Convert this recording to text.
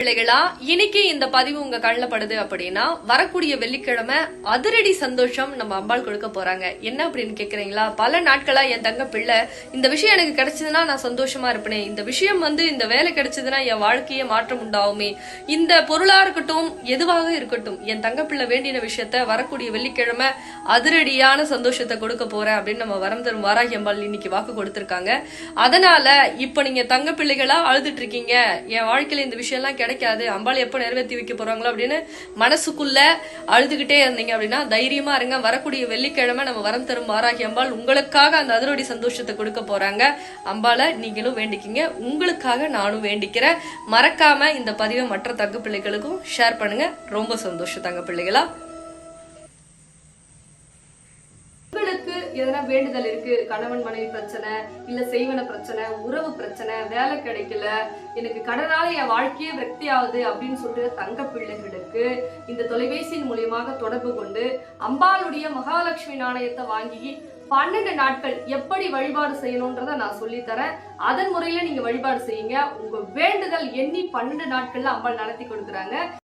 பிள்ளைகளா, இன்னைக்கு இந்த பதிவு உங்க கண்ணில் படுது அப்படின்னா, வரக்கூடிய வெள்ளிக்கிழமை அதிரடி சந்தோஷம் நம்ம அம்பாள் கொடுக்க போறாங்க. என்ன அப்படின்னு கேக்குறீங்களா? பல நாட்களா என் தங்க பிள்ளை இந்த விஷயம் எனக்கு கிடைச்சதுன்னா நான் சந்தோஷமா இருப்பேனே, இந்த விஷயம் இந்த வேலை கிடைச்சதுன்னா என் வாழ்க்கையே மாற்றம் உண்டாகுமே, இந்த பொருளா இருக்கட்டும் எதுவாக இருக்கட்டும், என் தங்க பிள்ளை வேண்டின விஷயத்த வரக்கூடிய வெள்ளிக்கிழமை அதிரடியான சந்தோஷத்தை கொடுக்க போறேன் அப்படின்னு நம்ம வரம் தரும் வாராகி அம்பாள் இன்னைக்கு வாக்கு கொடுத்திருக்காங்க. அதனால இப்ப நீங்க தங்க பிள்ளைகளா அழுதுட்டு இருக்கீங்க, என் வாழ்க்கையில இந்த விஷயம் எல்லாம் கிடைக்காது, அம்பாள் எப்ப நிறைவேற்றி வைக்க போறாங்களோ அப்படின்னு மனசுக்குள்ள அழுதுகிட்டே இருந்தீங்க அப்படின்னா தைரியமா இருங்க. வரக்கூடிய வெள்ளிக்கிழமை நம்ம வரம் தரும் வாராகி அம்பாள் உங்களுக்காக அந்த அதிரடி சந்தோஷத்தை கொடுக்க போறாங்க. அம்பாளை நீங்களும் வேண்டிக்கிங்க, உங்களுக்காக நானும் வேண்டிக்கிறேன். மறக்காம இந்த பதிவை மற்ற தங்க பிள்ளைகளுக்கும் ஷேர் பண்ணுங்க. ரொம்ப சந்தோஷம் தங்க பிள்ளைகளா. எதனா வேண்டுதல் இருக்கு, கணவன் மனைவி பிரச்சனை, இல்ல செய்வன பிரச்சனை, உறவு பிரச்சனை, வேலை கிடைக்கல, எனக்கு கடனால என் வாழ்க்கையே விரக்தி ஆகுது அப்படின்னு சொல்லிட்டு தங்க பிள்ளைகளுக்கு இந்த தொலைபேசியின் மூலியமாக தொடர்பு கொண்டு அம்பாளுடைய மகாலட்சுமி நாணயத்தை வாங்கி 12 நாட்கள் எப்படி வழிபாடு செய்யணும்ன்றத நான் சொல்லித்தரேன். அதன் முறையில நீங்க வழிபாடு செய்யுங்க. உங்க வேண்டுதல் எண்ணி 12 நாட்கள்ல அம்பாள் நடத்தி கொடுக்குறாங்க.